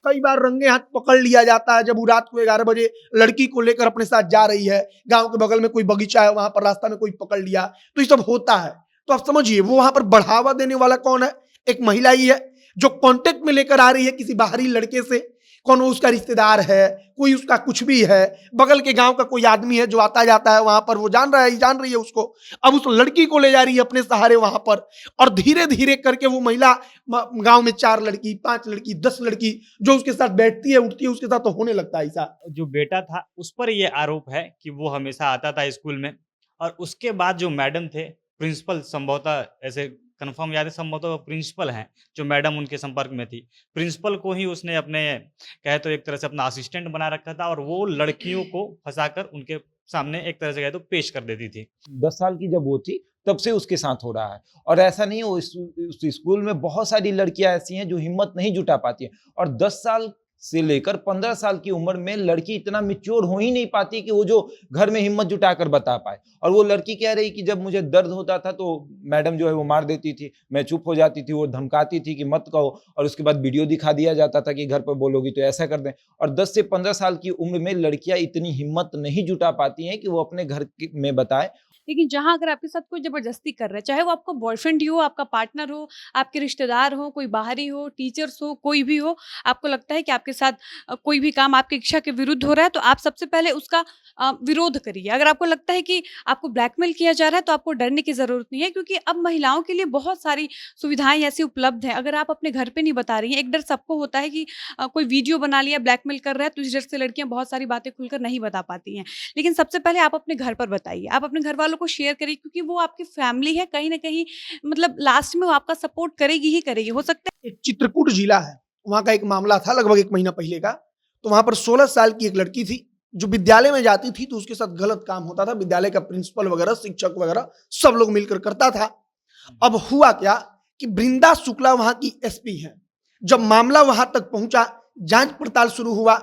कई बार रंगे हाथ पकड़ लिया जाता है जब वो रात को 11 बजे लड़की को लेकर अपने साथ जा रही है, गांव के बगल में कोई बगीचा है, वहां पर रास्ता में कोई पकड़ लिया, तो ये सब होता है। तो आप समझिए वो वहां पर बढ़ावा देने वाला कौन है? एक महिला ही है जो कांटेक्ट में लेकर आ रही है किसी बाहरी लड़के से, कौन वो उसका रिश्तेदार है, कोई उसका कुछ भी है, बगल के गांव का कोई आदमी है जो आता जाता है वहां पर, वो जान रही है उसको, अब उस लड़की को ले जा रही है अपने सहारे वहां पर, और धीरे धीरे करके वो महिला गांव में 4 लड़की 5 लड़की 10 लड़की जो उसके साथ बैठती है उठती है उसके साथ तो होने लगता है ऐसा। जो बेटा था उस पर ये आरोप है कि वो हमेशा आता था स्कूल में, और उसके बाद जो मैडम थे प्रिंसिपल, संभवतः ऐसे कंफर्म याद है, संभवतः वो प्रिंसिपल हैं जो मैडम उनके संपर्क में थी, प्रिंसिपल को ही उसने अपने कहे तो एक तरह से अपना असिस्टेंट बना रखा था, और वो लड़कियों को फंसाकर उनके सामने एक तरह से कहे तो पेश कर देती थी। 10 साल की जब वो थी तब से उसके साथ हो रहा है, और ऐसा नहीं है, उस स्कूल में बहुत सारी लड़कियां ऐसी हैं जो हिम्मत नहीं जुटा पाती हैं, और 10 साल से लेकर 15 साल की उम्र में लड़की इतना मैच्योर हो ही नहीं पाती कि वो जो घर में हिम्मत जुटाकर बता पाए। और वो लड़की कह रही कि जब मुझे दर्द होता था तो मैडम जो है वो मार देती थी, मैं चुप हो जाती थी, वो धमकाती थी कि मत कहो, और उसके बाद वीडियो दिखा दिया जाता था कि घर पर बोलोगी तो ऐसा कर दें। और 10 से 15 साल की उम्र में लड़कियां इतनी हिम्मत नहीं जुटा पाती हैं कि वो अपने घर में बताएं। लेकिन जहाँ अगर आपके साथ कोई ज़बरदस्ती कर रहा है, चाहे वो आपका बॉयफ्रेंड ही हो, आपका पार्टनर हो, आपके रिश्तेदार हो, कोई बाहरी हो, टीचर्स हो, कोई भी हो, आपको लगता है कि आपके साथ कोई भी काम आपकी इच्छा के विरुद्ध हो रहा है, तो आप सबसे पहले उसका विरोध करिए। अगर आपको लगता है कि आपको ब्लैकमेल किया जा रहा है, तो आपको डरने की ज़रूरत नहीं है, क्योंकि अब महिलाओं के लिए बहुत सारी सुविधाएँ ऐसी उपलब्ध हैं। अगर आप अपने घर पे नहीं बता रही हैं, एक डर सबको होता है कि कोई वीडियो बना लिया, ब्लैकमेल कर रहा है, तो इस डर से लड़कियाँ बहुत सारी बातें खुलकर नहीं बता पाती हैं। लेकिन सबसे पहले आप अपने घर पर बताइए, आप अपने घर वालों को शेयर करिए, क्योंकि वो आपकी फैमिली है, कहीं न कहीं मतलब लास्ट में वो आपका सपोर्ट करेगी ही करेगी। हो सकता है एक चित्रकूट जिला है, वहां का एक मामला था लगभग 1 महीना पहले का। तो वहां पर 16 साल की एक लड़की थी जो विद्यालय में जाती थी, तो उसके साथ गलत काम होता था, विद्यालय का प्रिंसिपल वगैरह शिक्षक वगैरह सब लोग मिलकर करता था। अब हुआ क्या कि बृंदा शुक्ला वहां की एसपी है। जब मामला वहां तक पहुंचा, जांच पड़ताल शुरू हुआ,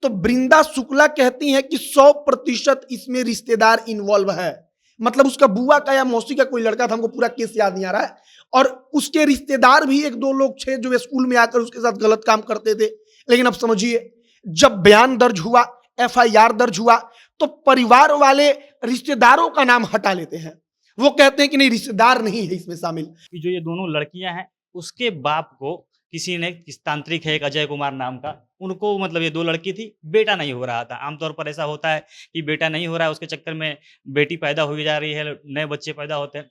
तो बृंदा शुक्ला कहती हैं कि 100% इसमें रिश्तेदार इन्वॉल्व है, मतलब उसका बुआ का या मौसी का कोई लड़का था, हमको पूरा केस याद नहीं आ रहा है, और उसके रिश्तेदार भी 1-2 लोग थे जो स्कूल में आकर उसके साथ गलत काम करते थे। लेकिन अब समझिए, जब बयान दर्ज हुआ, FIR दर्ज हुआ, तो परिवार वाले रिश्तेदारों का नाम हटा लेते हैं। वो कहते हैं कि नहीं, रिश्तेदार नहीं है इसमें शामिल। कि जो ये दोनों लड़कियां हैं उसके बाप को किसी ने, किस तांत्रिक है एक अजय कुमार नाम का, उनको मतलब ये 2 लड़की थी, बेटा नहीं हो रहा था। आमतौर पर ऐसा होता है कि बेटा नहीं हो रहा है, उसके चक्कर में बेटी पैदा हुई जा रही है, नए बच्चे पैदा होते हैं।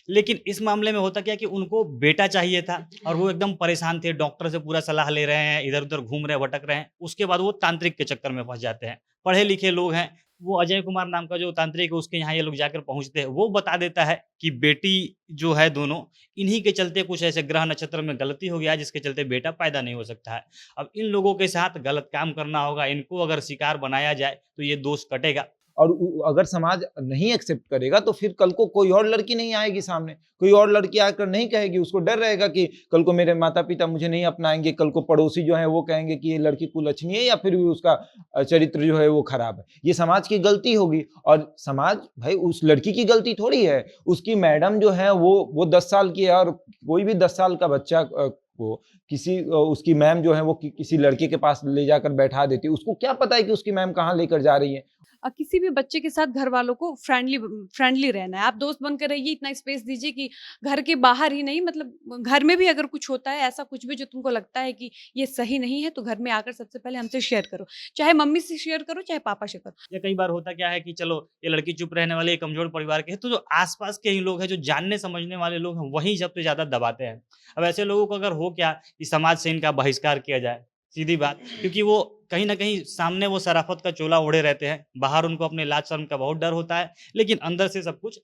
लेकिन इस मामले में होता क्या कि उनको बेटा चाहिए था, और वो एकदम परेशान थे, डॉक्टर से पूरा सलाह ले रहे हैं, इधर-उधर घूम रहे हैं, भटक रहे हैं। उसके बाद वो तांत्रिक के चक्कर में फँस जाते हैं। पढ़े लिखे लोग हैं, वो अजय कुमार नाम का जो तांत्रिक है उसके यहाँ ये लोग जाकर पहुँचते हैं। वो बता देता है कि बेटी जो है दोनों, इन्हीं के चलते कुछ ऐसे ग्रह नक्षत्र में गलती हो गया है जिसके चलते बेटा पैदा नहीं हो सकता है। अब इन लोगों के साथ गलत काम करना होगा, इनको अगर शिकार बनाया जाए तो ये दोष कटेगा। और अगर समाज नहीं एक्सेप्ट करेगा तो फिर कल को कोई और लड़की नहीं आएगी सामने, कोई और लड़की आकर नहीं कहेगी, उसको डर रहेगा कि कल को मेरे माता पिता मुझे नहीं अपनाएंगे, कल को पड़ोसी जो है वो कहेंगे कि ये लड़की कुलच्छनी है, या फिर भी उसका चरित्र जो है वो खराब है। ये समाज की गलती होगी, और समाज भाई उस लड़की की गलती थोड़ी है, उसकी मैडम जो है वो 10 साल की है, और कोई भी 10 साल का बच्चा को किसी उसकी मैम जो है वो किसी लड़के के पास ले जाकर बैठा देती है, उसको क्या पता है कि उसकी मैम कहाँ लेकर जा रही है। किसी भी बच्चे के साथ घर वालों को फ्रेंडली रहना है। आप दोस्त बनकर रहिए, इतना स्पेस दीजिए कि घर के बाहर ही नहीं, मतलब घर में भी अगर कुछ होता है ऐसा कुछ भी जो तुमको लगता है कि ये सही नहीं है, तो घर में आकर सबसे पहले हमसे शेयर करो, चाहे मम्मी से शेयर करो, चाहे पापा से करो। या कई बार होता क्या है कि चलो ये लड़की चुप रहने वाली, कमजोर परिवार के है, तो जो आसपास के ही लोग हैं, जो जानने समझने वाले लोग हैं, वही सबसे ज्यादा दबाते हैं। अब ऐसे लोगों को अगर हो क्या कि समाज से इनका बहिष्कार किया जाए, सीधी बात, क्योंकि वो कहीं न कहीं सामने वो शराफ़त का चोला ओढ़े रहते हैं, बाहर उनको अपने लाज शर्म का बहुत डर होता है, लेकिन अंदर से सब कुछ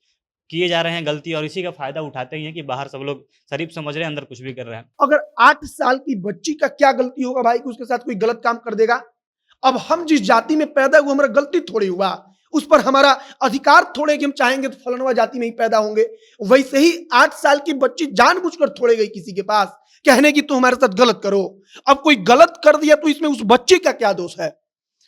किए जा रहे हैं गलती, और इसी का फ़ायदा उठाते ही हैं कि बाहर सब लोग शरीफ समझ रहे हैं, अंदर कुछ भी कर रहे हैं। अगर 8 साल की बच्ची का क्या गलती होगा भाई कि उसके साथ कोई गलत काम कर देगा? अब हम जिस जाति में पैदा हुए, हमारा गलती थोड़ी हुआ, उस पर हमारा अधिकार थोड़े कि हम चाहेंगे तो फलानवा जाति में ही पैदा होंगे। वैसे ही 8 साल की बच्ची जानबूझकर थोड़े गई किसी के पास कहने की तो हमारे साथ गलत करो। अब कोई गलत कर दिया तो इसमें उस बच्चे का क्या दोष है?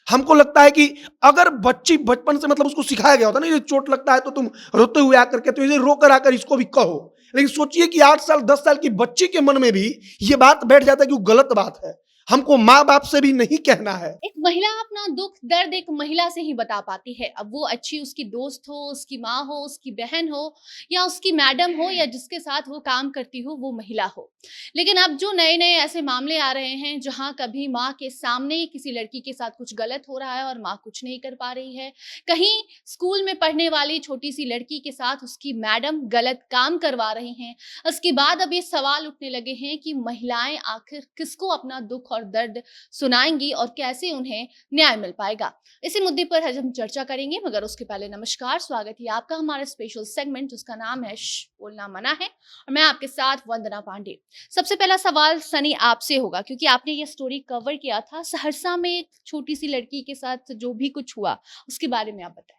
हमको लगता है कि अगर बच्ची बचपन से मतलब उसको सिखाया गया होता ना, ये चोट लगता है तो तुम रोते हुए आकर के, तो इसे रो कर आकर इसको भी कहो। लेकिन सोचिए कि 8 साल 10 साल की बच्ची के मन में भी ये बात बैठ जाता है कि वो गलत बात है। हमको माँ बाप से भी नहीं कहना है। एक महिला अपना दुख दर्द एक महिला से ही बता पाती है। अब वो अच्छी उसकी दोस्त हो, उसकी माँ हो, उसकी बहन हो या उसकी मैडम हो या जिसके साथ वो काम करती हो वो महिला हो। लेकिन अब जो नए नए ऐसे मामले आ रहे हैं जहाँ कभी माँ के सामने किसी लड़की के साथ कुछ गलत हो रहा है और माँ कुछ नहीं कर पा रही है, कहीं स्कूल में पढ़ने वाली छोटी सी लड़की के साथ उसकी मैडम गलत काम करवा रही हैं। उसके बाद अब ये सवाल उठने लगे हैं कि महिलाएं आखिर किसको अपना दुख और दर्द सुनाएंगी और कैसे उन्हें न्याय मिल पाएगा। इसी मुद्दे पर आज हम चर्चा करेंगे, मगर उसके पहले नमस्कार, स्वागत है आपका हमारे स्पेशल सेगमेंट जिसका नाम है बोलना मना है, और मैं आपके साथ वंदना पांडे। सबसे पहला सवाल सनी आपसे होगा, क्योंकि आपने ये स्टोरी कवर किया था सहरसा में एक छोटी सी लड़की के साथ जो भी कुछ हुआ, उसके बारे में आप बताएं।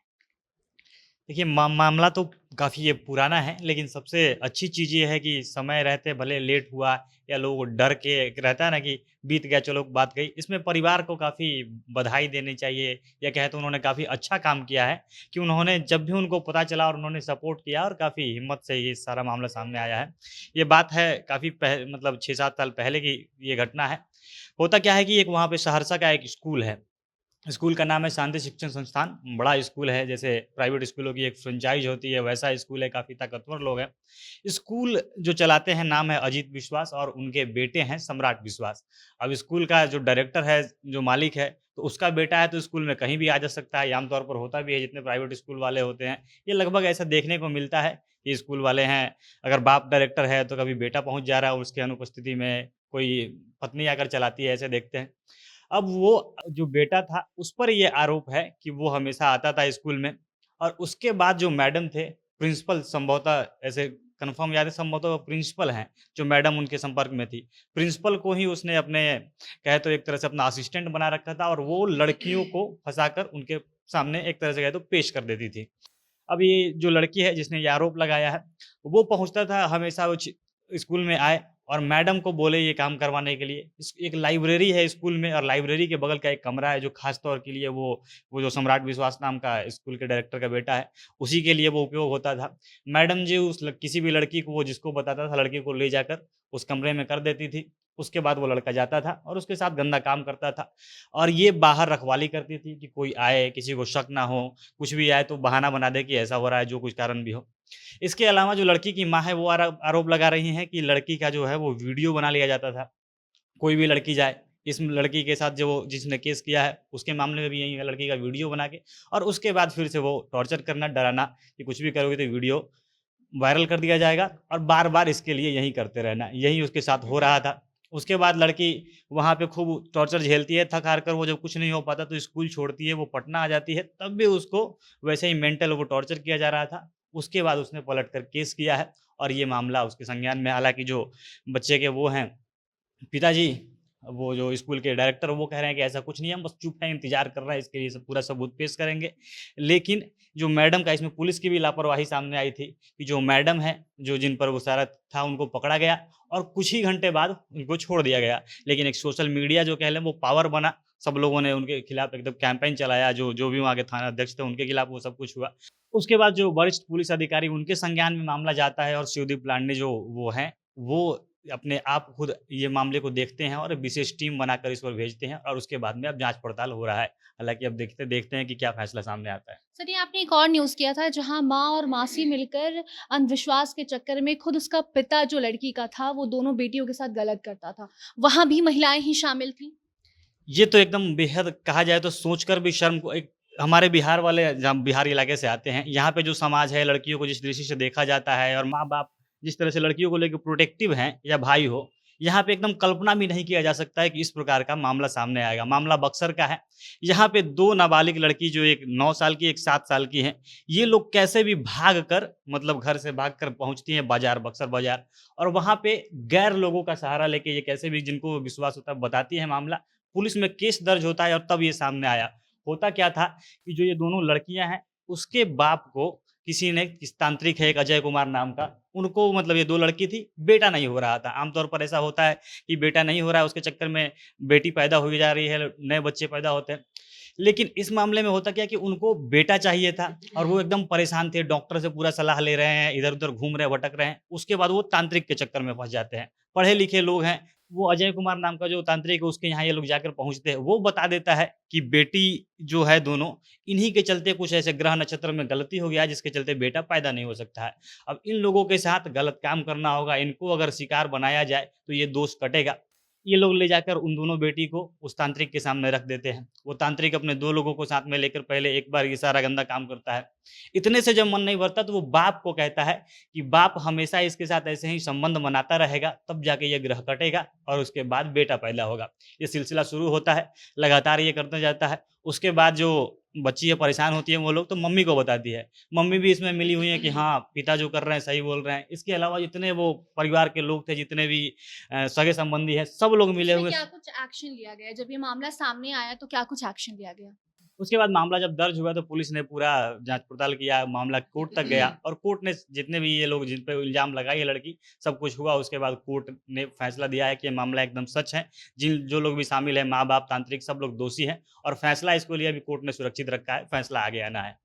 देखिए मामला तो काफ़ी ये पुराना है, लेकिन सबसे अच्छी चीज़ ये है कि समय रहते भले लेट हुआ या लोग डर के एक रहता है ना कि बीत गया चलो बात गई, इसमें परिवार को काफ़ी बधाई देनी चाहिए या कहे तो उन्होंने काफ़ी अच्छा काम किया है कि उन्होंने जब भी उनको पता चला और उन्होंने सपोर्ट किया और काफ़ी हिम्मत से ये सारा मामला सामने आया है। ये बात है काफ़ी मतलब 6-7 साल पहले की ये घटना है। होता क्या है कि एक वहाँ पे सहरसा का एक स्कूल है। स्कूल का नाम है शांति शिक्षण संस्थान। बड़ा स्कूल है, जैसे प्राइवेट स्कूलों की एक फ्रेंचाइज होती है वैसा स्कूल है, काफ़ी ताकतवर लोग हैं। स्कूल जो चलाते हैं नाम है अजीत विश्वास और उनके बेटे हैं सम्राट विश्वास। अब स्कूल का जो डायरेक्टर है, जो मालिक है, तो उसका बेटा है तो स्कूल में कहीं भी आ जा सकता है। ये आमतौर पर होता भी है, जितने प्राइवेट स्कूल वाले होते हैं ये लगभग ऐसा देखने को मिलता है कि स्कूल वाले हैं, अगर बाप डायरेक्टर है तो कभी बेटा पहुँच जा रहा है उसके अनुपस्थिति में, कोई पत्नी आकर चलाती है, ऐसे देखते हैं। अब वो जो बेटा था उस पर ये आरोप है कि वो हमेशा आता था स्कूल में और उसके बाद जो मैडम थे, प्रिंसिपल संभवतः ऐसे कन्फर्म याद है, संभवतः वो प्रिंसिपल हैं जो मैडम उनके संपर्क में थी। प्रिंसिपल को ही उसने अपने कहे तो एक तरह से अपना असिस्टेंट बना रखा था और वो लड़कियों को फँसाकर उनके सामने एक तरह से कहे तो पेश कर देती थी। अब ये जो लड़की है जिसने ये आरोप लगाया है, वो पहुँचता था हमेशा वो स्कूल में आए और मैडम को बोले ये काम करवाने के लिए। एक लाइब्रेरी है स्कूल में और लाइब्रेरी के बगल का एक कमरा है जो खास तौर के लिए वो जो सम्राट विश्वास नाम का स्कूल के डायरेक्टर का बेटा है, उसी के लिए वो उपयोग होता था। मैडम जी किसी भी लड़की को वो जिसको बताता था लड़की को ले जाकर उस कमरे में कर देती थी। उसके बाद वो लड़का जाता था और उसके साथ गंदा काम करता था और ये बाहर रखवाली करती थी कि कोई आए, किसी को शक ना हो, कुछ भी आए तो बहाना बना दे कि ऐसा हो रहा है, जो कुछ कारण भी हो। इसके अलावा जो लड़की की माँ है वो आरोप लगा रही हैं कि लड़की का जो है वो वीडियो बना लिया जाता था। कोई भी लड़की जाए, इस लड़की के साथ जो जिसने केस किया है उसके मामले में भी यही है, लड़की का वीडियो बना के और उसके बाद फिर से वो टॉर्चर करना, डराना कि कुछ भी करोगे तो वीडियो वायरल कर दिया जाएगा और बार-बार इसके लिए यही करते रहना। यही उसके साथ हो रहा था। उसके बाद लड़की वहाँ पे खूब टॉर्चर झेलती है, थक-हार कर वो जब कुछ नहीं हो पाता तो स्कूल छोड़ती है, वो पटना आ जाती है, तब भी उसको वैसे ही मेंटल वो टॉर्चर किया जा रहा था। उसके बाद उसने पलट कर केस किया है और ये मामला उसके संज्ञान में, हालाँकि जो बच्चे के वो हैं पिताजी, वो जो स्कूल के डायरेक्टर, वो कह रहे हैं कि ऐसा कुछ नहीं है, हम बस चुप हैं, इंतज़ार कर रहे हैं, इसके लिए सब पूरा सबूत पेश करेंगे। लेकिन जो मैडम का, इसमें पुलिस की भी लापरवाही सामने आई थी कि जो मैडम है, जो जिन पर वो सारा था, उनको पकड़ा गया और कुछ ही घंटे बाद उनको छोड़ दिया गया। लेकिन एक सोशल मीडिया जो कह लें वो पावर बना, सब लोगों ने उनके खिलाफ एकदम कैंपेन चलाया, जो भी वहाँ के थाना अध्यक्ष थे उनके खिलाफ वो सब कुछ हुआ। उसके बाद जो वरिष्ठ पुलिस अधिकारी उनके संज्ञान में मामला जाता है और शिवदीप लांडे जो वो हैं, वो अपने आप खुद ये मामले को देखते हैं और विशेष टीम बनाकर इस पर भेजते हैं और उसके बाद में अब जांच पड़ताल हो रहा है। हालाँकि अब देखते हैं कि क्या फैसला सामने आता है। सर, ये आपने एक और न्यूज़ किया था जहाँ माँ और मासी मिलकर अंधविश्वास के चक्कर में खुद उसका पिता जो लड़की का था वो दोनों बेटियों के साथ गलत करता था, वहाँ भी महिलाएं ही शामिल थी। ये तो एकदम बेहद कहा जाए तो सोचकर भी शर्म को एक हमारे बिहार वाले, जहाँ बिहार इलाके से आते हैं, यहाँ पे जो समाज है लड़कियों को जिस दृष्टि से देखा जाता है और माँ-बाप जिस तरह से लड़कियों को लेकर प्रोटेक्टिव हैं या भाई हो, यहाँ पे एकदम कल्पना भी नहीं किया जा सकता है कि इस प्रकार का मामला सामने आएगा। मामला बक्सर का है। यहाँ पे 2 नाबालिग लड़की, जो एक 9 साल की, एक 7 साल की है, ये लोग कैसे भी भाग कर, मतलब घर से भाग कर पहुँचती हैं बाज़ार, बक्सर बाज़ार, और वहाँ पे गैर लोगों का सहारा लेके ये कैसे भी जिनको विश्वास होता है बताती है मामला। पुलिस में केस दर्ज होता है और तब ये सामने आया। होता क्या था कि जो ये दोनों लड़कियां हैं, उसके बाप को किसी ने, किस तांत्रिक है एक अजय कुमार नाम का, उनको, मतलब ये 2 लड़की थी, बेटा नहीं हो रहा था। आमतौर पर ऐसा होता है कि बेटा नहीं हो रहा है, उसके चक्कर में बेटी पैदा हुई जा रही है, नए बच्चे पैदा होते हैं। लेकिन इस मामले में होता क्या कि उनको बेटा चाहिए था और वो एकदम परेशान थे, डॉक्टर से पूरा सलाह ले रहे हैं, इधर-उधर घूम रहे हैं, भटक रहे हैं। उसके बाद वो तांत्रिक के चक्कर में फँस जाते हैं। पढ़े लिखे लोग हैं, वो अजय कुमार नाम का जो तांत्रिक है उसके यहाँ ये लोग जाकर पहुँचते हैं। वो बता देता है कि बेटी जो है दोनों, इन्हीं के चलते कुछ ऐसे ग्रह नक्षत्र में गलती हो गया है जिसके चलते बेटा पैदा नहीं हो सकता है। अब इन लोगों के साथ गलत काम करना होगा, इनको अगर शिकार बनाया जाए तो ये दोष कटेगा। ये लोग ले जाकर उन दोनों बेटी को उस तांत्रिक के सामने रख देते हैं। वो तांत्रिक अपने 2 लोगों को साथ में लेकर पहले एक बार ये सारा गंदा काम करता है। इतने से जब मन नहीं भरता तो वो बाप को कहता है कि बाप हमेशा इसके साथ ऐसे ही संबंध बनाता रहेगा, तब जाके ये ग्रह कटेगा और उसके बाद बेटा पैदा होगा। ये सिलसिला शुरू होता है, लगातार ये करता जाता है। उसके बाद जो बच्ची है परेशान होती है वो लोग तो मम्मी को बताती है। मम्मी भी इसमें मिली हुई है कि हाँ, पिता जो कर रहे हैं सही बोल रहे हैं। इसके अलावा जितने वो परिवार के लोग थे, जितने भी सगे संबंधी हैं, सब लोग मिले इसमें हुए। क्या कुछ एक्शन लिया गया? जब ये मामला सामने आया तो क्या कुछ एक्शन लिया गया? उसके बाद मामला जब दर्ज हुआ तो पुलिस ने पूरा जांच पड़ताल किया, मामला कोर्ट तक गया और कोर्ट ने जितने भी ये लोग जिन पे इल्ज़ाम लगाई है लड़की, सब कुछ हुआ। उसके बाद कोर्ट ने फैसला दिया है कि ये मामला एकदम सच है। जो लोग भी शामिल हैं, माँ-बाप, तांत्रिक, सब लोग दोषी हैं और फैसला इसके लिए अभी कोर्ट ने सुरक्षित रखा है, फैसला आगे आना है।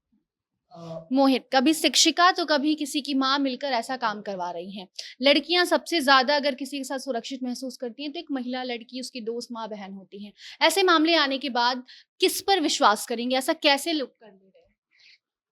मोहित, कभी शिक्षिका तो कभी किसी की माँ मिलकर ऐसा काम करवा रही हैं। लड़कियां सबसे ज्यादा अगर किसी के साथ सुरक्षित महसूस करती हैं तो एक महिला लड़की, उसकी दोस्त, माँ, बहन होती हैं। ऐसे मामले आने के बाद किस पर विश्वास करेंगे? ऐसा कैसे लोग कर ले रहे हैं?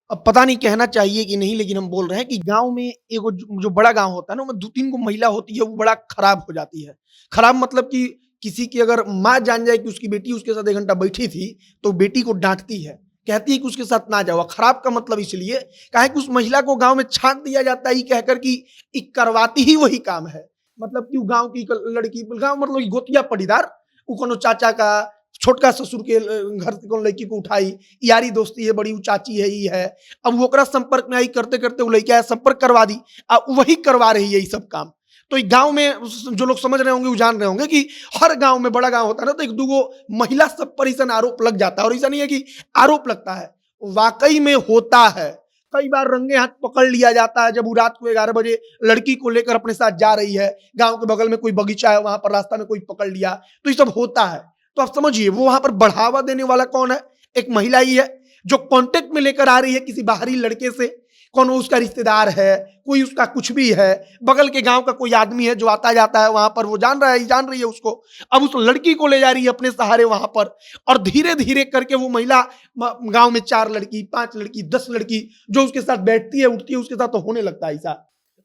अब पता नहीं कहना चाहिए कि नहीं, लेकिन हम बोल रहे हैं कि गांव में एगो जो बड़ा गांव होता है ना, उसमें 2-3 गो महिला होती है, वो बड़ा खराब हो जाती है। खराब मतलब कि किसी की अगर माँ जान जाए कि उसकी बेटी उसके साथ 1 घंटा बैठी थी, तो बेटी को डांटती है, कहती है कि उसके साथ ना जाओ। खराब का मतलब इसलिए काहे कि उस महिला को गांव में छांट दिया जाता है, ये कहकर कि करवाती ही वही काम है। मतलब कि गांव की लड़की, गांव मतलब कि गोतिया पटीदार, वो कोनो चाचा का, छोटका ससुर के घर से कोनो लड़की को उठाई, यारी दोस्ती है, बड़ी चाची है, ये है। अब वो ओकरा संपर्क में आई, करते करते वो लड़का संपर्क करवा दी, अब वही करवा रही है ये सब काम। तो गांव में जो लोग समझ रहे होंगे वो जान रहे होंगे कि हर गांव में, बड़ा गांव होता है ना, तो 1-2 गो महिला सब पर ऐसा आरोप लग जाता है। और ऐसा नहीं है कि आरोप लगता है, वाकई में होता है। कई बार रंगे हाथ पकड़ लिया जाता है जब वो रात को 11 बजे लड़की को लेकर अपने साथ जा रही है। गांव के बगल में कोई बगीचा है, वहां पर रास्ता में कोई पकड़ लिया, तो ये सब होता है। तो आप समझिए वो वहां पर बढ़ावा देने वाला कौन है? एक महिला ही है जो कांटेक्ट में लेकर आ रही है किसी बाहरी लड़के से। कौन उसका रिश्तेदार है, कोई उसका कुछ भी है, बगल के गांव का कोई आदमी है जो आता जाता है वहां पर, वो जान रही है उसको। अब उस लड़की को ले जा रही है अपने सहारे वहां पर, और धीरे धीरे करके वो महिला गांव में 4 लड़की, 5 लड़की, 10 लड़की जो उसके साथ बैठती है, उठती है, उसके साथ तो होने लगता है ऐसा।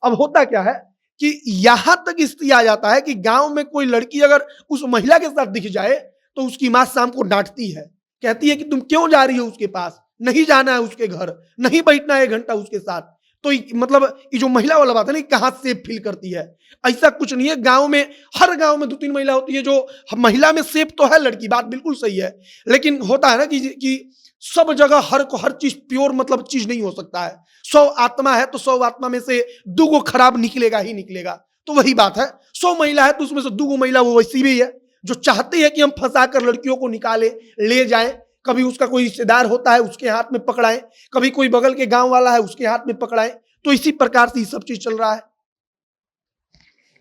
अब होता क्या है कि यहां तक स्थिति आ जाता है कि गांव में कोई लड़की अगर उस महिला के साथ दिख जाए तो उसकी माँ शाम को डांटती है, कहती है कि तुम क्यों जा रही हो उसके पास, नहीं जाना है उसके घर, नहीं बैठना है 1 घंटा उसके साथ। तो मतलब ये जो महिला वाला बात है ना, कहाँ सेफ फील करती है। ऐसा कुछ नहीं है। गांव में, हर गांव में 2-3 महिला होती है जो, महिला में सेफ तो है लड़की, बात बिल्कुल सही है, लेकिन होता है ना कि सब जगह हर चीज प्योर मतलब चीज नहीं हो सकता है। 100 आत्मा है तो 100 आत्मा में से 2 गो खराब निकलेगा ही निकलेगा। तो वही बात है, 100 महिला है तो उसमें से 2 गो महिला वो वैसी भी है जो चाहती है कि हम फंसाकर लड़कियों को निकाले ले जाएं। कभी उसका कोई रिश्तेदार होता है उसके हाथ में पकड़ाएं, कभी कोई बगल के गांव वाला है उसके हाथ में पकड़ाएं। तो इसी प्रकार से ये सब चीज चल रहा है।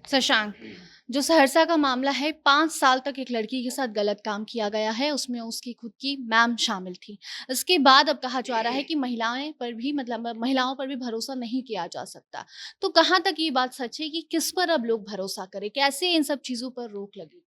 शशांक, जो सहरसा का मामला है, 5 साल तक एक लड़की के साथ गलत काम किया गया है, उसमें उसकी खुद की मैम शामिल थी। इसके बाद अब कहा जा रहा है कि महिलाओं पर भी भरोसा नहीं किया जा सकता। तो कहाँ तक ये बात सच है कि किस पर अब लोग भरोसा करें? कैसे इन सब चीजों पर रोक लगी?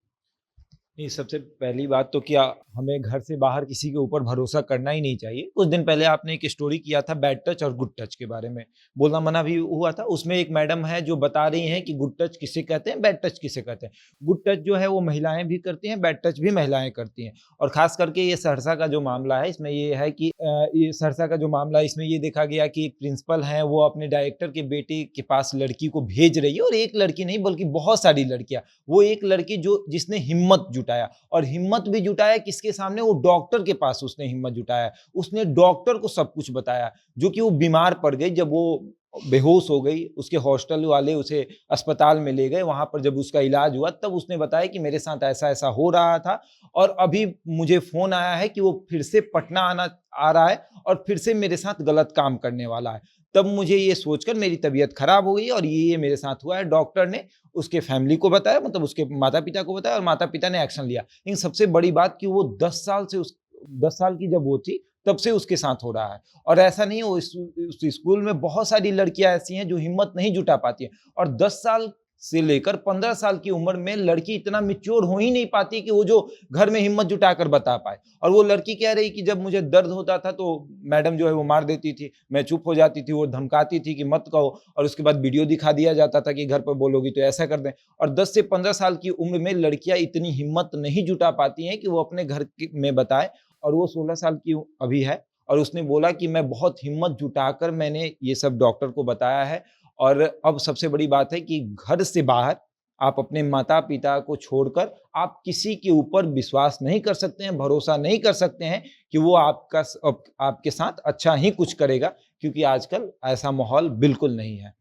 नहीं, सबसे पहली बात तो क्या हमें घर से बाहर किसी के ऊपर भरोसा करना ही नहीं चाहिए। कुछ दिन पहले आपने एक स्टोरी किया था बैड टच और गुड टच के बारे में, बोलना मना भी हुआ था। उसमें एक मैडम है जो बता रही हैं कि गुड टच किसे कहते हैं, बैड टच किसे कहते हैं। गुड टच जो है वो महिलाएं भी करती हैं, बैड टच भी महिलाएं करती हैं। और खास करके ये सहरसा का जो मामला है, इसमें ये है कि ये सहरसा का जो मामला है इसमें ये देखा गया कि एक प्रिंसिपल है, वो अपने डायरेक्टर के बेटे के पास लड़की को भेज रही है, और एक लड़की नहीं बल्कि बहुत सारी लड़कियां। वो एक लड़की जिसने हिम्मत जुटाया, और हिम्मत भी जुटाया किसके सामने, वो डॉक्टर के पास उसने हिम्मत जुटाया। उसने डॉक्टर को सब कुछ बताया, जो कि वो बीमार पड़ गई। जब वो बेहोश हो गई, उसके हॉस्टल वाले उसे अस्पताल में ले गए। वहां पर जब उसका इलाज हुआ तब उसने बताया कि मेरे साथ ऐसा ऐसा हो रहा था, और अभी मुझे फोन आया है कि वो फिर से पटना आ रहा है और फिर से मेरे साथ गलत काम करने वाला है। तब मुझे ये सोचकर मेरी तबीयत खराब हो गई और ये मेरे साथ हुआ है। डॉक्टर ने उसके फैमिली को बताया, मतलब उसके माता पिता को बताया, और माता पिता ने एक्शन लिया। लेकिन सबसे बड़ी बात कि वो 10 साल की जब वो थी तब से उसके साथ हो रहा है। और ऐसा नहीं, वो उस स्कूल में बहुत सारी लड़कियां ऐसी हैं जो हिम्मत नहीं जुटा पाती हैं, और 10 साल से लेकर 15 साल की उम्र में लड़की इतना मैच्योर हो ही नहीं पाती कि वो जो घर में हिम्मत जुटाकर बता पाए। और वो लड़की कह रही कि जब मुझे दर्द होता था तो मैडम जो है वो मार देती थी, मैं चुप हो जाती थी, वो धमकाती थी कि मत कहो, और उसके बाद वीडियो दिखा दिया जाता था कि घर पर बोलोगी तो ऐसा कर दें। और 10 से 15 साल की उम्र में लड़कियां इतनी हिम्मत नहीं जुटा पाती हैं कि वो अपने घर में बताए। और वो 16 साल की अभी है और उसने बोला कि मैं बहुत हिम्मत जुटाकर मैंने ये सब डॉक्टर को बताया है। और अब सबसे बड़ी बात है कि घर से बाहर आप अपने माता-पिता को छोड़कर आप किसी के ऊपर विश्वास नहीं कर सकते हैं, भरोसा नहीं कर सकते हैं कि वो आपके साथ अच्छा ही कुछ करेगा, क्योंकि आजकल ऐसा माहौल बिल्कुल नहीं है।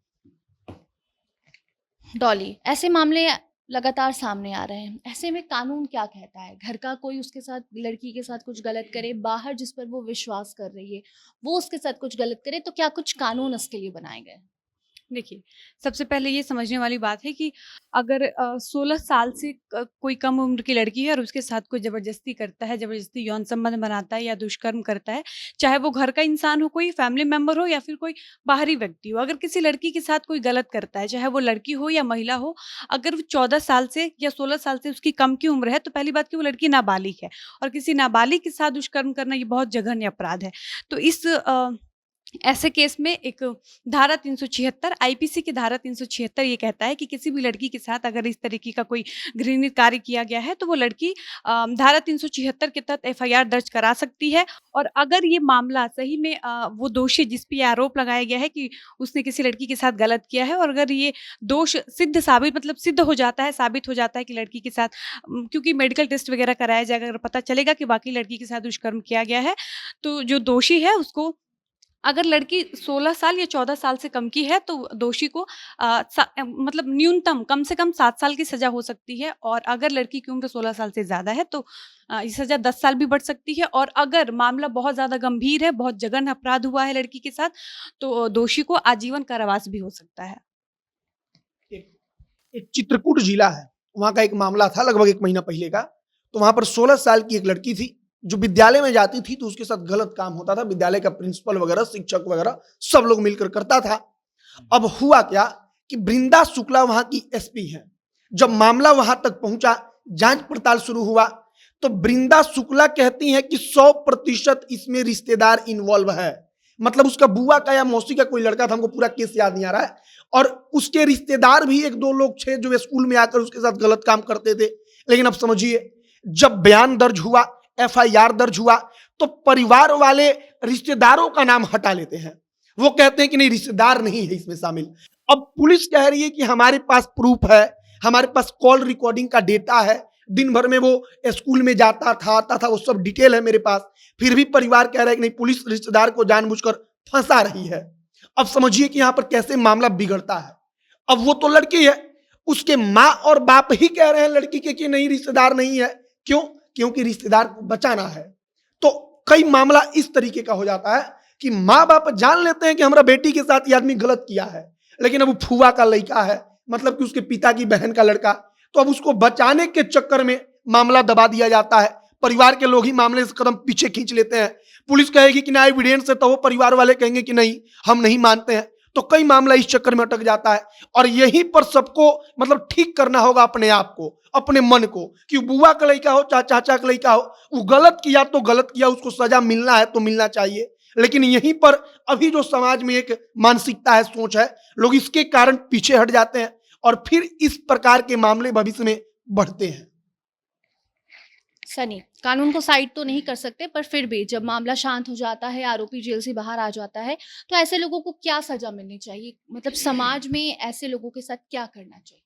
डॉली, ऐसे मामले लगातार सामने आ रहे हैं। ऐसे में कानून क्या कहता है? घर का कोई उसके साथ, लड़की के साथ कुछ गलत करे, बाहर जिस पर वो विश्वास कर रही है वो उसके साथ कुछ गलत करे, तो क्या कुछ कानून उसके लिए बनाए गए? देखिए, सबसे पहले ये समझने वाली बात है कि अगर 16 साल से कोई कम उम्र की लड़की है और उसके साथ कोई ज़बरदस्ती करता है, ज़बरदस्ती यौन संबंध बनाता है या दुष्कर्म करता है, चाहे वो घर का इंसान हो, कोई फैमिली मेंबर हो या फिर कोई बाहरी व्यक्ति हो। अगर किसी लड़की के साथ कोई गलत करता है, चाहे वो लड़की हो या महिला हो, अगर वो 14 साल से या 16 साल से उसकी कम की उम्र है, तो पहली बात कि वो लड़की नाबालिग है और किसी नाबालिग के साथ दुष्कर्म करना ये बहुत जघन्य अपराध है। तो ऐसे केस में एक धारा 376 आईपीसी की धारा 376 ये कहता है कि किसी भी लड़की के साथ अगर इस तरीके का कोई घृणित कार्य किया गया है तो वो लड़की धारा 376 के तहत एफआईआर दर्ज करा सकती है। और अगर ये मामला सही में वो दोषी जिस पे आरोप लगाया गया है कि उसने किसी लड़की के साथ गलत किया है और अगर ये दोष सिद्ध हो जाता है, साबित हो जाता है कि लड़की के साथ क्योंकि मेडिकल टेस्ट वगैरह कराया जाएगा, अगर पता चलेगा कि वाकई लड़की के साथ दुष्कर्म किया गया है तो जो दोषी है उसको, अगर लड़की 16 साल या 14 साल से कम की है तो दोषी को मतलब न्यूनतम कम से कम 7 साल की सज़ा हो सकती है और अगर लड़की की उम्र 16 साल से ज़्यादा है तो ये सज़ा 10 साल भी बढ़ सकती है। और अगर मामला बहुत ज़्यादा गंभीर है, बहुत जघन्य अपराध हुआ है लड़की के साथ, तो दोषी को आजीवन कारावास भी हो सकता है। एक चित्रकूट जिला है, वहां का एक मामला था लगभग 1 महीना पहले का। तो वहां पर 16 साल की एक लड़की थी जो विद्यालय में जाती थी, तो उसके साथ गलत काम होता था। विद्यालय का प्रिंसिपल वगैरह, शिक्षक वगैरह सब लोग मिलकर करता था। अब हुआ क्या कि वृंदा शुक्ला वहां की एसपी है। जब मामला वहां तक पहुंचा, जांच पड़ताल शुरू हुआ, तो वृंदा शुक्ला कहती हैं कि 100% इसमें रिश्तेदार इन्वॉल्व है। मतलब उसका बुआ का या मौसी का कोई लड़का था, हमको पूरा केस याद नहीं आ रहा है, और उसके रिश्तेदार भी 1-2 लोग थे जो स्कूल में आकर उसके साथ गलत काम करते थे। लेकिन अब समझिए, जब बयान दर्ज हुआ, एफआईआर दर्ज हुआ, तो परिवार वाले रिश्तेदारों का नाम हटा लेते हैं। वो कहते हैं कि नहीं, रिश्तेदार नहीं है इसमें शामिल। अब पुलिस कह रही है कि हमारे पास प्रूफ है, हमारे पास कॉल रिकॉर्डिंग का डेटा है, दिन भर में वो स्कूल में जाता था, आता था, वो सब डिटेल है मेरे पास। फिर भी परिवार कह रहा है कि नहीं, पुलिस रिश्तेदार को जानबूझकर फंसा रही है। अब समझिए कि यहां पर कैसे मामला बिगड़ता है। अब वो तो लड़की है, उसके माँ और बाप ही कह रहे हैं लड़की के कि नहीं, रिश्तेदार नहीं है। क्यों? क्योंकि रिश्तेदार को बचाना है। तो कई मामला इस तरीके का हो जाता है कि माँ बाप जान लेते हैं कि हमारा बेटी के साथ ये आदमी गलत किया है, लेकिन अब वो फुआ का लड़का है, मतलब कि उसके पिता की बहन का लड़का, तो अब उसको बचाने के चक्कर में मामला दबा दिया जाता है। परिवार के लोग ही मामले से कदम पीछे खींच लेते हैं। पुलिस कहेगी कि ना एविडेंस है, तो वो परिवार वाले कहेंगे कि नहीं, हम नहीं मानते हैं। तो कई मामला इस चक्कर में अटक जाता है। और यहीं पर सबको मतलब ठीक करना होगा अपने आप को, अपने मन को, कि बुआ का लड़का हो चाहे चाचा का लड़का हो, वो गलत किया तो गलत किया, उसको सजा मिलना है तो मिलना चाहिए। लेकिन यहीं पर अभी जो समाज में एक मानसिकता है, सोच है, लोग इसके कारण पीछे हट जाते हैं और फिर इस प्रकार के मामले भविष्य में बढ़ते हैं। सनी, कानून को साइड तो नहीं कर सकते, पर फिर भी जब मामला शांत हो जाता है, आरोपी जेल से बाहर आ जाता है, तो ऐसे लोगों को क्या सजा मिलनी चाहिए? मतलब समाज में ऐसे लोगों के साथ क्या करना चाहिए?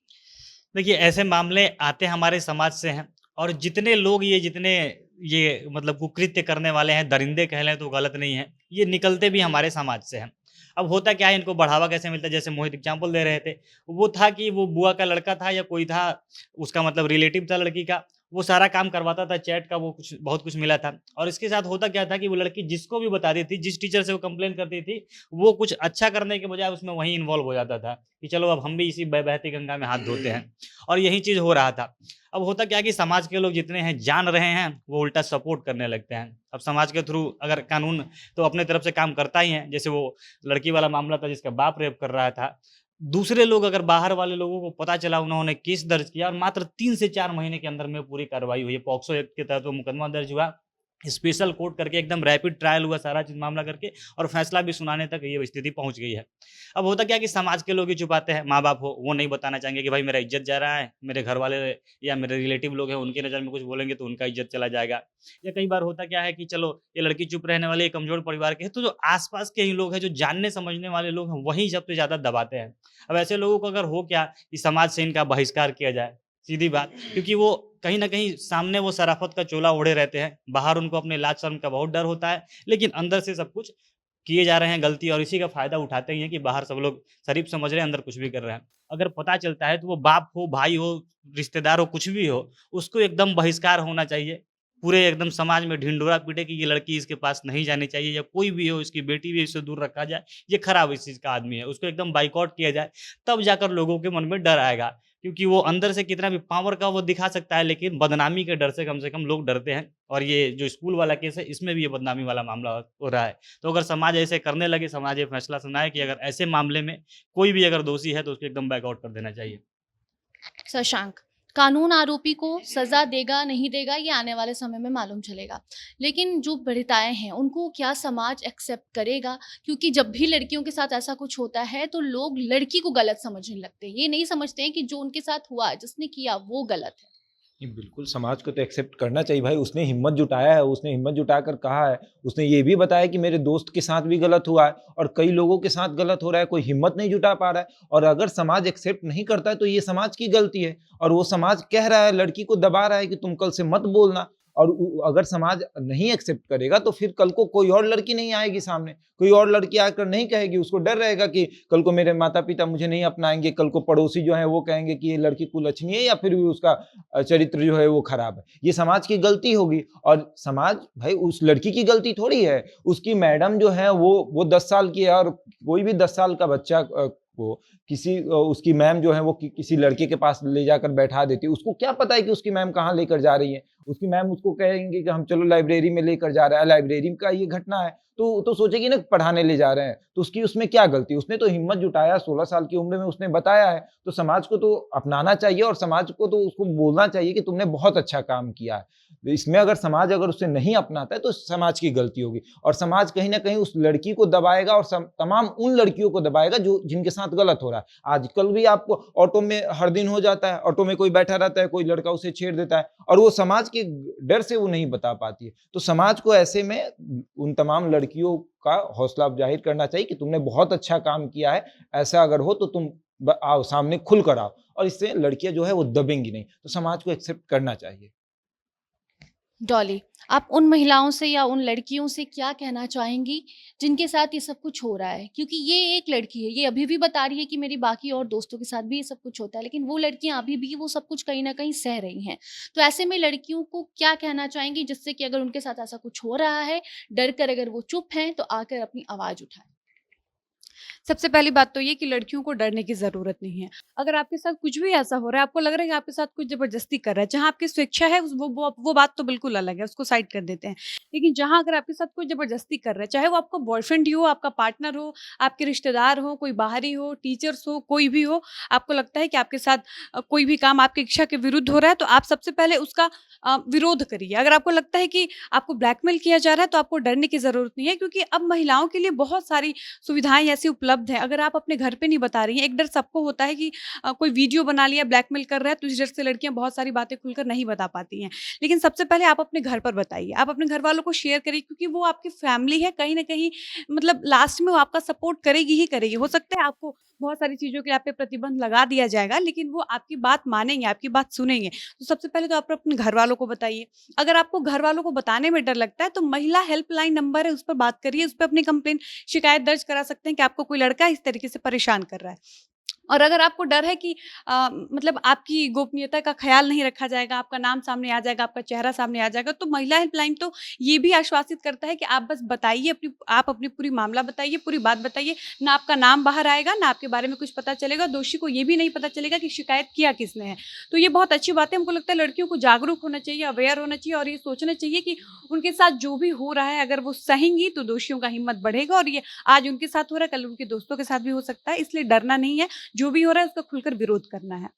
देखिए, ऐसे मामले आते हमारे समाज से हैं और जितने ये मतलब कुकृत्य करने वाले हैं, दरिंदे कह लें तो गलत नहीं है, ये निकलते भी हमारे समाज से हैं। अब होता क्या है, इनको बढ़ावा कैसे मिलता है? जैसे मोहित एग्जाम्पल दे रहे थे, वो था कि वो बुआ का लड़का था या कोई था, उसका मतलब रिलेटिव था लड़की का, वो सारा काम करवाता था, चैट का वो बहुत कुछ मिला था। और इसके साथ होता क्या था कि वो लड़की जिसको भी बताती थी, जिस टीचर से वो कंप्लेन करती थी, वो कुछ अच्छा करने के बजाय उसमें वहीं इन्वॉल्व हो जाता था कि चलो अब हम भी इसी बहती गंगा में हाथ धोते हैं, और यही चीज़ हो रहा था। अब होता क्या है कि समाज के लोग जितने हैं जान रहे हैं, वो उल्टा सपोर्ट करने लगते हैं। अब समाज के थ्रू अगर कानून तो अपने तरफ से काम करता ही है, जैसे वो लड़की वाला मामला था जिसका बाप रेप कर रहा था, दूसरे लोग अगर बाहर वाले लोगों को पता चला, उन्होंने केस दर्ज किया और मात्र 3 से 4 महीने के अंदर में पूरी कार्रवाई हुई है। पॉक्सो एक्ट के तहत वो मुकदमा दर्ज हुआ, स्पेशल कोर्ट करके एकदम रैपिड ट्रायल हुआ सारा चीज़ मामला करके, और फैसला भी सुनाने तक ये स्थिति पहुँच गई है। अब होता क्या है कि समाज के लोग ही छुपाते हैं, माँ-बाप हो वो नहीं बताना चाहेंगे कि भाई मेरा इज़्ज़त जा रहा है, मेरे घर वाले या मेरे रिलेटिव लोग हैं उनकी नज़र में कुछ बोलेंगे तो उनका इज़्ज़त चला जाएगा। या कई बार होता क्या है कि चलो ये लड़की चुप रहने वाली है, कमज़ोर परिवार के है, तो जो आस-पास के ही लोग हैं, जो जानने समझने वाले लोग हैं, वही सबसे ज़्यादा दबाते हैं। अब ऐसे लोगों को अगर हो क्या कि समाज से इनका बहिष्कार किया जाए, सीधी बात, क्योंकि वो कहीं न कहीं सामने वो शराफ़त का चोला ओढ़े रहते हैं, बाहर उनको अपने लाज-शर्म का बहुत डर होता है, लेकिन अंदर से सब कुछ किए जा रहे हैं गलती, और इसी का फ़ायदा उठाते ही हैं कि बाहर सब लोग शरीफ समझ रहे हैं, अंदर कुछ भी कर रहे हैं। अगर पता चलता है तो वो बाप हो, भाई हो, रिश्तेदार हो, कुछ भी हो, उसको एकदम बहिष्कार होना चाहिए। पूरे एकदम समाज में ढिंढोरा पीटे कि ये लड़की इसके पास नहीं जानी चाहिए, या कोई भी हो, इसकी बेटी भी इससे दूर रखा जाए, ये खराब इस चीज़ का आदमी है, उसको एकदम बायकॉट किया जाए, तब जाकर लोगों के मन में डर आएगा। क्योंकि वो अंदर से कितना भी पावर का वो दिखा सकता है, लेकिन बदनामी के डर से कम लोग डरते हैं, और ये जो स्कूल वाला केस है, इसमें भी ये बदनामी वाला मामला हो रहा है। तो अगर समाज ऐसे करने लगे, समाज ये फैसला सुनाए कि अगर ऐसे मामले में कोई भी अगर दोषी है तो उसको एकदम बैक आउट कर देना चाहिए। शशांक, कानून आरोपी को सजा देगा नहीं देगा ये आने वाले समय में मालूम चलेगा, लेकिन जो पीड़िताएं हैं उनको क्या समाज एक्सेप्ट करेगा? क्योंकि जब भी लड़कियों के साथ ऐसा कुछ होता है तो लोग लड़की को गलत समझने लगते हैं, ये नहीं समझते हैं कि जो उनके साथ हुआ, जिसने किया, वो गलत है। नहीं, बिल्कुल समाज को तो एक्सेप्ट करना चाहिए भाई। उसने हिम्मत जुटाया है, उसने हिम्मत जुटाकर कहा है, उसने ये भी बताया कि मेरे दोस्त के साथ भी गलत हुआ है और कई लोगों के साथ गलत हो रहा है, कोई हिम्मत नहीं जुटा पा रहा है। और अगर समाज एक्सेप्ट नहीं करता है तो ये समाज की गलती है, और वो समाज कह रहा है, लड़की को दबा रहा है कि तुम कल से मत बोलना। और अगर समाज नहीं एक्सेप्ट करेगा तो फिर कल को कोई और लड़की नहीं आएगी सामने, कोई और लड़की आकर नहीं कहेगी, उसको डर रहेगा कि कल को मेरे माता पिता मुझे नहीं अपनाएंगे, कल को पड़ोसी जो है वो कहेंगे कि ये लड़की कुलच्छनी है, या फिर भी उसका चरित्र जो है वो खराब है। ये समाज की गलती होगी, और समाज भाई उस लड़की की गलती थोड़ी है। उसकी मैडम जो है वो 10 साल की है, और कोई भी 10 साल का बच्चा को उसकी मैम जो है वो किसी लड़के के पास ले जाकर बैठा देती है। उसको क्या पता है कि उसकी मैम कहाँ लेकर जा रही है? उसकी मैम उसको कहेंगे कि हम चलो लाइब्रेरी में लेकर जा रहा है, लाइब्रेरी का ये घटना है, तो सोचेगी ना पढ़ाने ले जा रहे हैं, तो उसकी उसमें क्या गलती? उसने तो हिम्मत जुटाया, 16 साल की उम्र में उसने बताया है, तो समाज को तो अपनाना चाहिए, और समाज को तो उसको बोलना चाहिए कि तुमने बहुत अच्छा काम किया है। इसमें अगर समाज अगर उसे नहीं अपनाता है तो समाज की गलती होगी, और समाज कहीं न कहीं उस लड़की को दबाएगा, और तमाम उन लड़कियों को दबाएगा जो जिनके साथ गलत हो रहा है। आजकल भी आपको ऑटो में हर दिन हो जाता है, ऑटो में कोई बैठा रहता है, कोई लड़का उसे छेड़ देता है, और वो समाज के डर से वो नहीं बता पाती है। तो समाज को ऐसे में उन तमाम लड़कियों का हौसला जाहिर करना चाहिए कि तुमने बहुत अच्छा काम किया है, ऐसा अगर हो तो तुम आओ सामने खुल कर आओ, और इससे लड़कियां जो है वो दबेंगी नहीं। तो समाज को एक्सेप्ट करना चाहिए। डॉली, आप उन महिलाओं से या उन लड़कियों से क्या कहना चाहेंगी जिनके साथ ये सब कुछ हो रहा है? क्योंकि ये एक लड़की है, ये अभी भी बता रही है कि मेरी बाकी और दोस्तों के साथ भी ये सब कुछ होता है, लेकिन वो लड़कियां अभी भी वो सब कुछ कहीं ना कहीं सह रही हैं। तो ऐसे में लड़कियों को क्या कहना चाहेंगी जिससे कि अगर उनके साथ ऐसा कुछ हो रहा है, डर कर अगर वो चुप हैं तो आकर अपनी आवाज उठाएं? सबसे पहली बात तो ये कि लड़कियों को डरने की ज़रूरत नहीं है। अगर आपके साथ कुछ भी ऐसा हो रहा है, आपको लग रहा है कि आपके साथ कुछ ज़बरदस्ती कर रहा है, जहाँ आपकी स्वेच्छा है उस वो बात तो बिल्कुल अलग है, उसको साइड कर देते हैं। लेकिन जहाँ अगर आपके साथ कोई ज़बरदस्ती कर रहा है, चाहे वो आपका बॉयफ्रेंड ही हो, आपका पार्टनर हो, आपके रिश्तेदार हो, कोई बाहरी हो, टीचर्स हो, कोई भी हो, आपको लगता है कि आपके साथ कोई भी काम आपकी इच्छा के विरुद्ध हो रहा है, तो आप सबसे पहले उसका विरोध करिए। अगर आपको लगता है कि आपको ब्लैकमेल किया जा रहा है, तो आपको डरने की ज़रूरत नहीं है, क्योंकि अब महिलाओं के लिए बहुत सारी सुविधाएँ ऐसी उपलब्ध हैं। अगर आप अपने घर पे नहीं बता रही हैं, एक डर सबको होता है कि कोई वीडियो बना लिया, ब्लैकमेल कर रहा है, तो इस डर से लड़कियां बहुत सारी बातें खुलकर नहीं बता पाती हैं। लेकिन सबसे पहले आप अपने घर पर बताइए, आप अपने घर वालों को शेयर करिए, क्योंकि वो आपकी फैमिली है। कहीं ना कहीं मतलब लास्ट में वो आपका सपोर्ट करेगी ही करेगी। हो सकता है आपको बहुत सारी चीज़ों के लिए आप पे प्रतिबंध लगा दिया जाएगा, लेकिन वो आपकी बात मानेंगे, आपकी बात सुनेंगे। तो सबसे पहले तो आप अपने घर वालों को बताइए। अगर आपको घर वालों को बताने में डर लगता है, तो महिला हेल्पलाइन नंबर है, उस पर बात करिए, उस पर अपनी कंप्लेन शिकायत दर्ज करा सकते हैं कि आपको कोई लड़का इस तरीके से परेशान कर रहा है। और अगर आपको डर है कि मतलब आपकी गोपनीयता का ख्याल नहीं रखा जाएगा, आपका नाम सामने आ जाएगा, आपका चेहरा सामने आ जाएगा, तो महिला हेल्पलाइन तो ये भी आश्वासित करता है कि आप बस बताइए, आप अपनी पूरी मामला बताइए, पूरी बात बताइए। ना आपका नाम बाहर आएगा, ना आपके बारे में कुछ पता चलेगा, दोषी को ये भी नहीं पता चलेगा कि शिकायत किया किसने है। तो ये बहुत अच्छी बात है। हमको लगता है लड़कियों को जागरूक होना चाहिए, अवेयर होना चाहिए और ये सोचना चाहिए कि उनके साथ जो भी हो रहा है, अगर वो सहेंगी तो दोषियों का हिम्मत बढ़ेगा। और ये आज उनके साथ हो रहा है, कल उनके दोस्तों के साथ भी हो सकता है, इसलिए डरना नहीं है। जो भी हो रहा है उसका खुलकर विरोध करना है।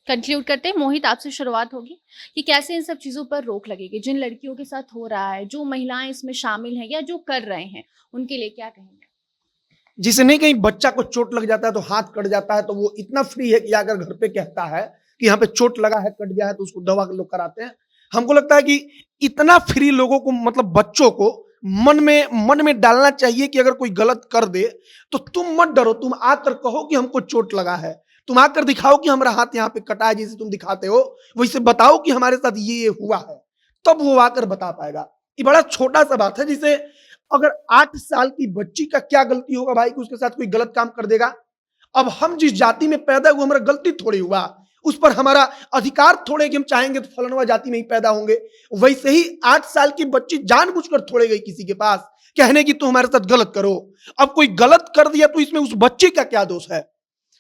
कंक्लूड करते हैं, मोहित आपसे शुरुआत होगी कि कैसे इन सब चीजों पर रोक लगेगी, जिन लड़कियों के साथ हो रहा है, जो महिलाएं इसमें शामिल हैं या जो कर रहे हैं, उनके लिए क्या कहेंगे? जिसे नहीं कहीं बच्चा को चोट लग जाता है तो हाथ कट जाता है, तो वो इतना फ्री है कि अगर घर पे कहता है कि यहाँ पे चोट लगा है, कट गया है, तो उसको दवा लोग कराते हैं। हमको लगता है कि इतना फ्री लोगों को, मतलब बच्चों को मन में डालना चाहिए कि अगर कोई गलत कर दे तो तुम मत डरो, तुम आकर कहो कि हमको चोट लगा है, तुम आकर दिखाओ कि हमारा हाथ यहाँ पे कटा है, जैसे तुम दिखाते हो वैसे बताओ कि हमारे साथ ये हुआ है, तब वो आकर बता पाएगा। ये बड़ा छोटा सा बात है, जिसे अगर 8 साल की बच्ची का क्या गलती होगा भाई कि उसके साथ कोई गलत काम कर देगा। अब हम जिस जाति में पैदा हुए, हमारा गलती थोड़ी हुआ, उस पर हमारा अधिकार थोड़े कि हम चाहेंगे तो फलानवा जाति में ही पैदा होंगे। वैसे ही 8 साल की बच्ची जानबूझकर थोड़े गई किसी के पास कहने की तुम हमारे साथ गलत करो। अब कोई गलत कर दिया तो इसमें उस बच्चे का क्या दोष है?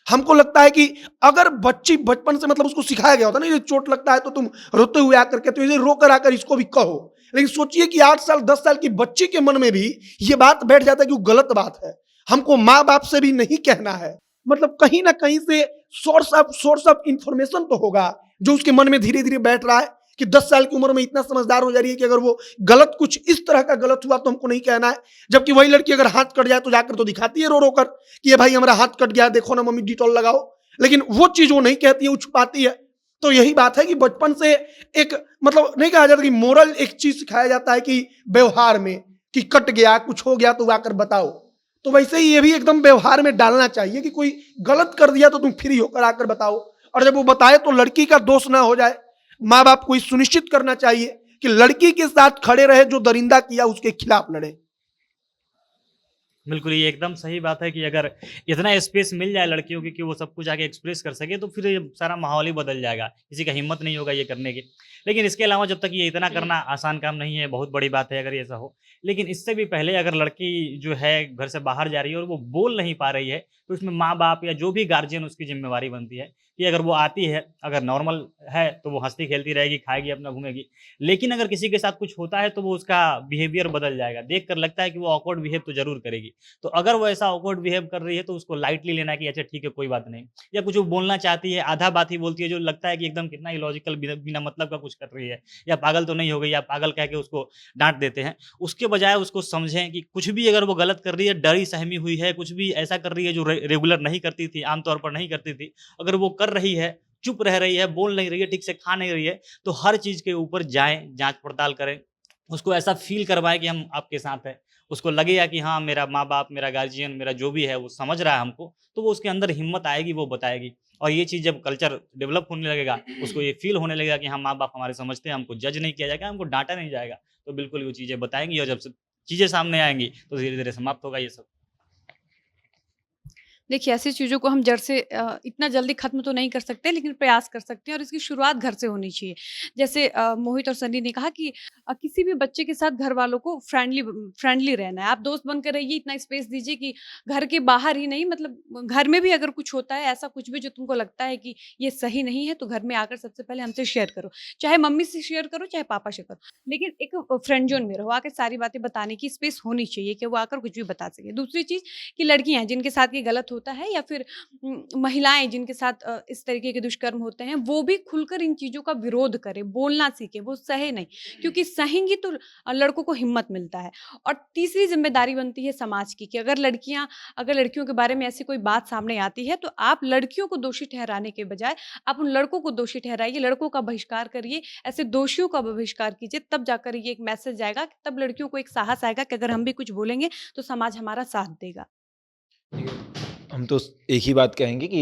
हमको लगता है कि अगर बच्ची बचपन से, मतलब उसको सिखाया गया होता ना, ये चोट लगता है तो तुम रोते हुए आकर के, तो इसे रोकर आकर इसको भी कहो। लेकिन सोचिए कि 8 साल 10 साल की बच्ची के मन में भी ये बात बैठ जाता है कि वो गलत बात है। हमको माँ बाप से भी नहीं कहना है, मतलब कहीं ना कहीं से सोर्स ऑफ इंफॉर्मेशन तो होगा जो उसके मन में धीरे धीरे बैठ रहा है कि 10 साल की उम्र में इतना समझदार हो जा रही है कि अगर वो गलत, कुछ इस तरह का गलत हुआ तो हमको नहीं कहना है। जबकि वही लड़की अगर हाथ कट जाए तो जाकर तो दिखाती है रो रो कर कि ये भाई हमारा हाथ कट गया, देखो ना मम्मी डिटॉल लगाओ। लेकिन वो चीज वो नहीं कहती है, वो छुपाती है। तो यही बात है कि बचपन से एक, मतलब नहीं कहा जाता कि मोरल एक चीज सिखाया जाता है कि व्यवहार में, कि कट गया, कुछ हो गया तो आकर बताओ। तो वैसे ही ये भी एकदम व्यवहार में डालना चाहिए कि कोई गलत कर दिया तो तुम फ्री होकर आकर बताओ, और जब वो बताए तो लड़की का दोष ना हो जाए। माँ बाप को सुनिश्चित करना चाहिए कि लड़की के साथ खड़े रहे, जो दरिंदा किया उसके खिलाफ लड़े। बिल्कुल, ये एकदम सही बात है कि अगर इतना स्पेस मिल जाए लड़कियों की कि वो सब कुछ आके एक्सप्रेस कर सके, तो फिर ये सारा माहौल ही बदल जाएगा, किसी का हिम्मत नहीं होगा ये करने की। लेकिन इसके अलावा जब तक ये इतना करना आसान काम नहीं है, बहुत बड़ी बात है अगर ये ऐसा हो। लेकिन इससे भी पहले अगर लड़की जो है घर से बाहर जा रही है और वो बोल नहीं पा रही है, तो इसमें माँ बाप या जो भी गार्जियन उसकी जिम्मेवारी बनती है कि अगर वो आती है, अगर नॉर्मल है तो वो हंसती खेलती रहेगी, खाएगी, अपना घूमेगी। लेकिन अगर किसी के साथ कुछ होता है तो वो उसका बिहेवियर बदल जाएगा, देख कर लगता है कि वो ऑकवर्ड बिहेव तो जरूर करेगी। तो अगर वो ऐसा ऑकवर्ड बिहेव कर रही है तो उसको लाइटली लेना कि अच्छा ठीक है, कोई बात नहीं। या कुछ वो बोलना चाहती है, आधा बात ही बोलती है, जो लगता है कि एकदम कितना इलॉजिकल, बिना मतलब का कुछ कर रही है, या पागल तो नहीं हो गई, या पागल कह के उसको डांट देते हैं। उसके बजाय उसको समझें कि कुछ भी अगर वो गलत कर रही है, डरी सहमी हुई है, कुछ भी ऐसा कर रही है जो रेगुलर नहीं करती थी, आमतौर पर नहीं करती थी, अगर वो कर रही है, चुप रह रही है, बोल नहीं रही है, ठीक से खा नहीं रही है, तो हर चीज के ऊपर जाएं, जांच पड़ताल करें, उसको ऐसा फील करवाएं कि हम आपके साथ हैं। उसको लगेगा कि हाँ, मेरा माँ बाप, मेरा गार्जियन, मेरा जो भी है वो समझ रहा है हमको, तो वो उसके अंदर हिम्मत आएगी, वो बताएगी। और ये चीज़ जब कल्चर डेवलप होने लगेगा, उसको ये फील होने लगेगा कि हाँ, माँ बाप हमारे समझते हैं, हमको जज नहीं किया जाएगा, हमको डांटा नहीं जाएगा, तो बिल्कुल वो चीज़ें बताएंगी। और जब चीज़ें सामने आएंगी तो धीरे धीरे समाप्त होगा ये सब। देखिए, ऐसी चीज़ों को हम जड़ से इतना जल्दी ख़त्म तो नहीं कर सकते, लेकिन प्रयास कर सकते हैं और इसकी शुरुआत घर से होनी चाहिए। जैसे मोहित और सनी ने कहा कि किसी भी बच्चे के साथ घर वालों को फ्रेंडली रहना है। आप दोस्त बनकर रहिए, इतना स्पेस दीजिए कि घर के बाहर ही नहीं, मतलब घर में भी अगर कुछ होता है, ऐसा कुछ भी जो तुमको लगता है कि ये सही नहीं है, तो घर में आकर सबसे पहले हमसे शेयर करो। चाहे मम्मी से शेयर करो, चाहे पापा से करो, लेकिन एक फ्रेंड ज़ोन में रहो। आकर सारी बातें बताने की स्पेस होनी चाहिए कि वो आकर कुछ भी बता सकें। दूसरी चीज़ कि लड़कियाँ जिनके साथ ये गलत होता है, या फिर महिलाएं जिनके साथ इस तरीके के दुष्कर्म होते हैं, वो भी खुलकर इन चीज़ों का विरोध करें, बोलना सीखें, वो सहे नहीं, क्योंकि सहेंगी तो लड़कों को हिम्मत मिलता है। और तीसरी जिम्मेदारी बनती है समाज की कि अगर लड़कियों के बारे में ऐसी कोई बात सामने आती है, तो आप लड़कियों को दोषी ठहराने के बजाय आप उन लड़कों को दोषी ठहराइए, लड़कों का बहिष्कार करिए, ऐसे दोषियों का बहिष्कार कीजिए। तब जाकर ये एक मैसेज जाएगा, तब लड़कियों को एक साहस आएगा कि अगर हम भी कुछ बोलेंगे तो समाज हमारा साथ देगा। हम तो एक ही बात कहेंगे कि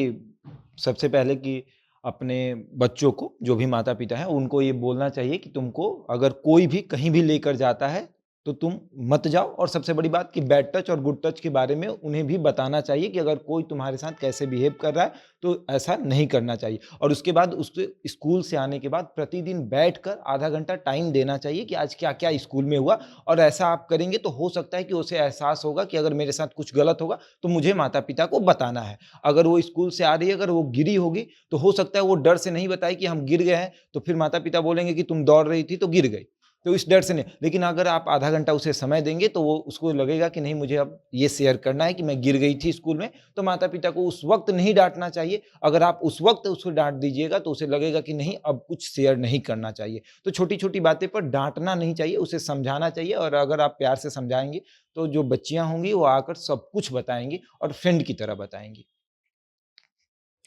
सबसे पहले कि अपने बच्चों को, जो भी माता पिता हैं, उनको ये बोलना चाहिए कि तुमको अगर कोई भी कहीं भी लेकर जाता है तो तुम मत जाओ। और सबसे बड़ी बात कि बैड टच और गुड टच के बारे में उन्हें भी बताना चाहिए कि अगर कोई तुम्हारे साथ कैसे बिहेव कर रहा है तो ऐसा नहीं करना चाहिए। और उसके बाद उसके स्कूल से आने के बाद प्रतिदिन बैठकर आधा घंटा टाइम देना चाहिए कि आज क्या क्या स्कूल में हुआ। और ऐसा आप करेंगे तो हो सकता है कि उसे एहसास होगा कि अगर मेरे साथ कुछ गलत होगा तो मुझे माता पिता को बताना है। अगर वो स्कूल से आ रही है, अगर वो गिरी होगी तो हो सकता है वो डर से नहीं बताए कि हम गिर गए हैं, तो फिर माता पिता बोलेंगे कि तुम दौड़ रही थी तो गिर गई, तो इस डर से नहीं। लेकिन अगर आप आधा घंटा उसे समय देंगे तो वो उसको लगेगा कि नहीं, मुझे अब ये शेयर करना है कि मैं गिर गई थी स्कूल में, तो माता पिता को उस वक्त नहीं डांटना चाहिए। अगर आप उस वक्त उसको डांट दीजिएगा तो उसे लगेगा कि नहीं, अब कुछ शेयर नहीं करना चाहिए। तो छोटी छोटी बातें पर डांटना नहीं चाहिए, उसे समझाना चाहिए। और अगर आप प्यार से समझाएंगे तो जो बच्चियां होंगी वो आकर सब कुछ बताएंगी और फ्रेंड की तरह बताएंगी।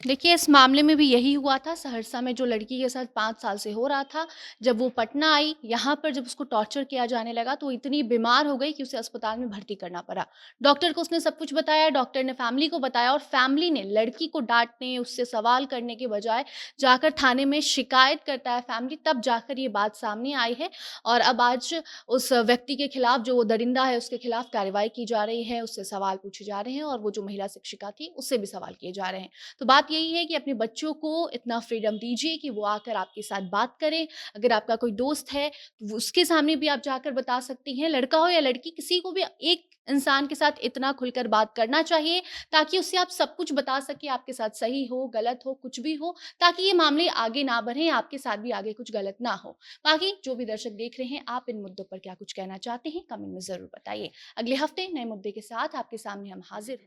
देखिए, इस मामले में भी यही हुआ था सहरसा में जो लड़की के साथ 5 साल से हो रहा था। जब वो पटना आई, यहाँ पर जब उसको टॉर्चर किया जाने लगा तो वो इतनी बीमार हो गई कि उसे अस्पताल में भर्ती करना पड़ा। डॉक्टर को उसने सब कुछ बताया, डॉक्टर ने फैमिली को बताया और फैमिली ने लड़की को डाँटने, उससे सवाल करने के बजाय जाकर थाने में शिकायत करता है फैमिली, तब जाकर ये बात सामने आई है। और अब आज उस व्यक्ति के खिलाफ, जो वो दरिंदा है, उसके खिलाफ कार्रवाई की जा रही है, उससे सवाल पूछे जा रहे हैं और वो जो महिला शिक्षिका थी, उससे भी सवाल किए जा रहे हैं। तो बात यही है कि अपने बच्चों को इतना फ्रीडम दीजिए कि वो आकर आपके साथ बात करें। अगर आपका कोई दोस्त है, तो उसके सामने भी आप जाकर बता सकती हैं। लड़का हो या लड़की, किसी को भी एक इंसान के साथ इतना खुलकर बात करना चाहिए ताकि उससे आप सब कुछ बता सकें, आपके साथ सही हो, गलत हो, कुछ भी हो, ताकि ये मामले आगे ना बढ़ें, आपके साथ भी आगे कुछ गलत ना हो। बाकी जो भी दर्शक देख रहे हैं, आप इन मुद्दों पर क्या कुछ कहना चाहते हैं, कमेंट में ज़रूर बताइए। अगले हफ्ते नए मुद्दे के साथ आपके सामने हम हाज़िर हैं।